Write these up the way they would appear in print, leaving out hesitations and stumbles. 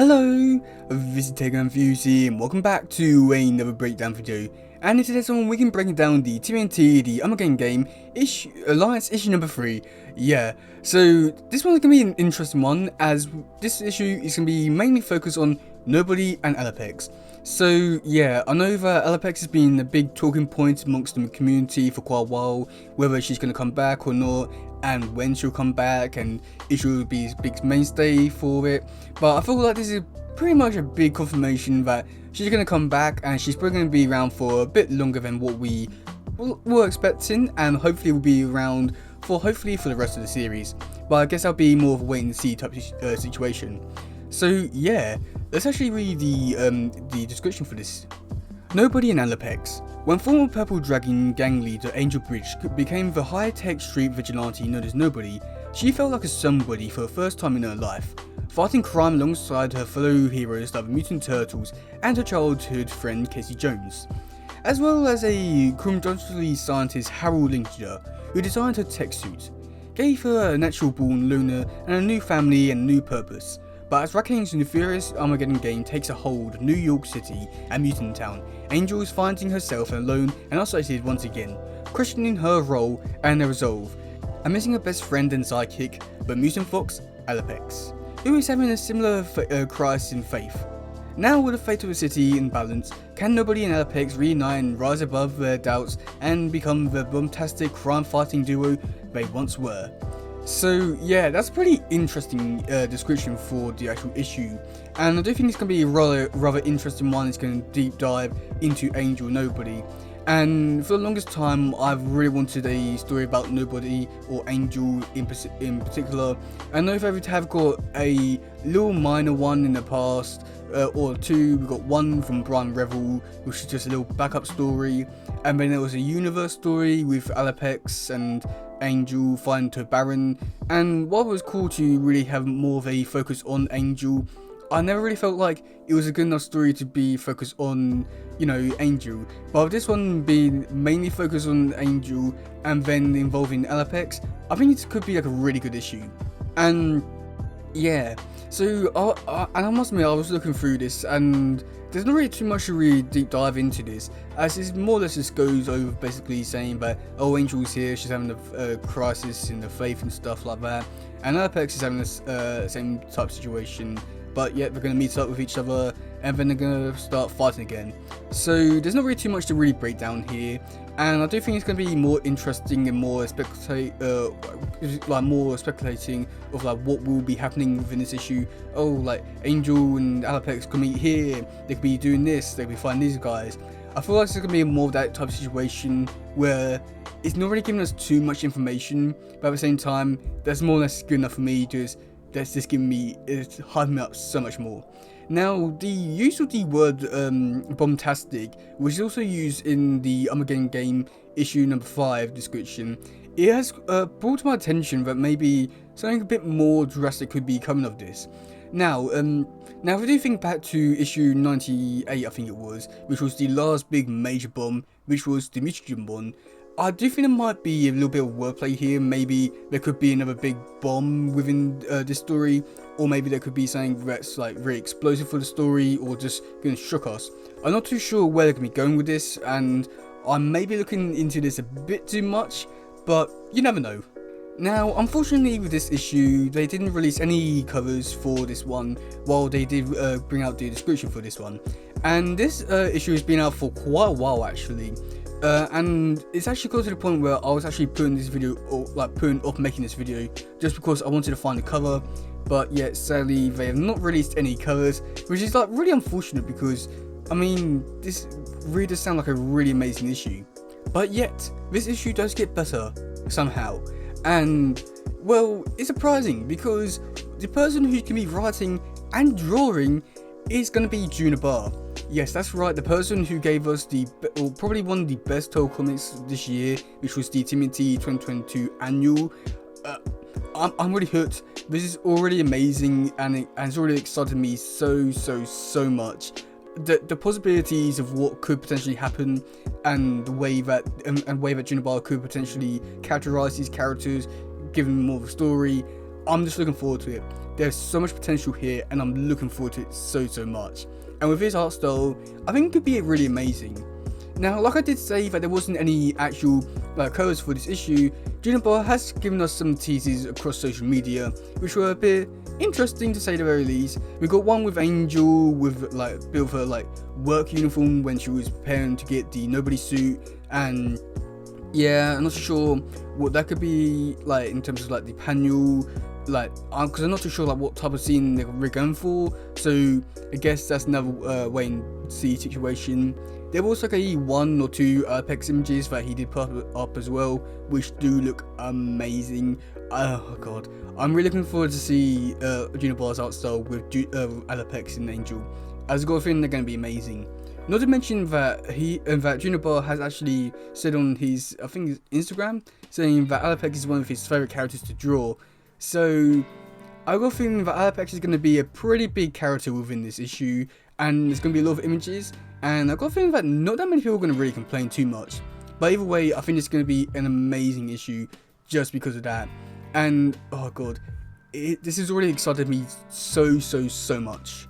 Hello, this is teddygaming and welcome back to another breakdown video. And in today's one, we can break down the TMNT, the Armageddon Game-The Alliance issue number 3. Yeah, so this one's going to be an interesting one, as this issue is going to be mainly focused on Nobody and Alopex. So yeah, I know that Alopex has been a big talking point amongst the community for quite a while, whether she's going to come back or not, and when she'll come back, and if she'll be a big mainstay for it. But I feel like this is pretty much a big confirmation that she's going to come back, and she's probably going to be around for a bit longer than what we were expecting, and hopefully will be around for the rest of the series. But I guess that'll be more of a wait and see type situation. So yeah, let's actually read the description for this. Nobody and Alopex. When former Purple Dragon gang leader Angel Bridge became the high-tech street vigilante known as Nobody, she felt like a somebody for the first time in her life, fighting crime alongside her fellow heroes like the Mutant Turtles and her childhood friend Casey Jones, as well as a chronologically scientist Harold Linger, who designed her tech suit, gave her a natural-born Luna and a new family and a new purpose. But as Racking's nefarious Armageddon game takes a hold of New York City and Mutant Town, Angel is finding herself alone and isolated once again, questioning her role and her resolve, and missing her best friend and sidekick, but Mutant Fox, Alopex, who is having a similar crisis in faith. Now with the fate of the city in balance, can Nobody and Alopex reunite and rise above their doubts and become the bombastic crime-fighting duo they once were? So yeah, that's a pretty interesting description for the actual issue, and I do think it's going to be a rather interesting one. It's going to deep dive into Angel Nobody, and for the longest time I've really wanted a story about Nobody or Angel in particular. I know they have got a little minor one in the past, or two. We got one from Brian Revel, which is just a little backup story, and then there was a universe story with Alopex and Angel fighting to Baron. And while it was cool to really have more of a focus on Angel, I never really felt like it was a good enough story to be focused on, you know, Angel. But with this one being mainly focused on Angel and then involving Alopex, I think it could be like a really good issue. And yeah, so I must admit, I was looking through this, and there's not really too much to really deep dive into this, as it more or less just goes over basically saying that, oh, Angel's here, she's having a crisis in the faith and stuff like that, and Alopex is having this same type of situation, but yet they're going to meet up with each other, and then they're going to start fighting again. So there's not really too much to really break down here, and I do think it's going to be more interesting and more more speculating of like what will be happening within this issue. Oh, like Angel and Alopex could meet here, they could be doing this, they could be fighting these guys. I feel like it's going to be more of that type of situation where it's not really giving us too much information, but at the same time, that's more or less good enough for me. That's just giving me, it's hyping me up so much more. Now, the use of the word bombastic, which is also used in the Armageddon Game issue number 5 description, it has brought to my attention that maybe something a bit more drastic could be coming of this. Now, if we do think back to issue 98, I think it was, which was the last big major bomb, which was the mutagen one, I do think there might be a little bit of wordplay here. Maybe there could be another big bomb within this story, or maybe there could be something that's like really explosive for the story, or just gonna shock us. I'm not too sure where they're gonna be going with this, and I may be looking into this a bit too much, but you never know. Now, unfortunately with this issue, they didn't release any covers for this one, while they did bring out the description for this one. And this issue has been out for quite a while actually. And it's actually got to the point where I was actually putting this video, or like putting off making this video, just because I wanted to find a cover, but yet sadly they have not released any covers, which is like really unfortunate, because I mean, this really does sound like a really amazing issue. But yet, this issue does get better somehow, and well, it's surprising because the person who can be writing and drawing is going to be Juna Barr. Yes, that's right, the person who gave us probably one of the best told comics this year, which was the TMNT 2022 annual. I'm really hooked. This is already amazing, and it's already excited me so much. The possibilities of what could potentially happen, and the way that Juna Barr could potentially characterize these characters, give them more of a story. I'm just looking forward to it. there's so much potential here, and I'm looking forward to it so much. And with his art style, I think it could be really amazing. Now, like I did say that there wasn't any actual covers for this issue, Juniper has given us some teases across social media, which were a bit interesting to say the very least. We got one with Angel with built her work uniform when she was preparing to get the Nobody suit, and yeah, I'm not too sure what that could be in terms of the panel, because I'm not too sure what type of scene they're going for. So I guess that's another wait and see situation. There was a 1 or 2 Alopex images that he did put up as well, which do look amazing. Oh god, I'm really looking forward to see Juniper's art style with Alopex and Angel. As a got a feeling they're going to be amazing. Not to mention that that Juniper has actually said on his, I think, his Instagram, saying that Alopex is one of his favorite characters to draw. So I got a feeling that Alopex is going to be a pretty big character within this issue, and there's going to be a lot of images, and I got a feeling that not that many people are going to really complain too much. But either way, I think it's going to be an amazing issue just because of that. And oh god, this has already excited me so much.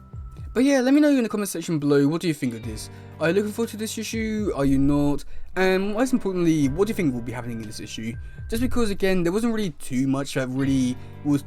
But yeah, let me know in the comment section below, what do you think of this? Are you looking forward to this issue? Are you not? And most importantly, what do you think will be happening in this issue? Just because again, there wasn't really too much that really was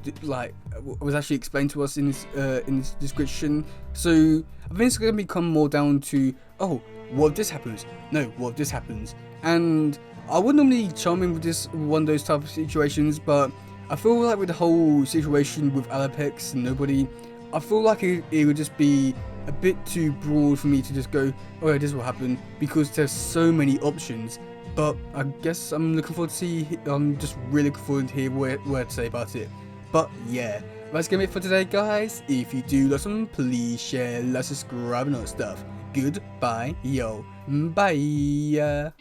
was actually explained to us in this description. So I think it's going to become more down to, oh, what if this happens? No, what if this happens? And I would normally chime in with this one of those type of situations, but I feel like with the whole situation with Alopex and Nobody, I feel like it would just be a bit too broad for me to just go, oh yeah, this will happen, because there's so many options. But I guess I'm looking forward to see, I'm just really looking forward to hear what to say about it. But yeah, that's gonna be it for today, guys. If you do like something, please share, like, subscribe and all that stuff. Goodbye, yo, bye.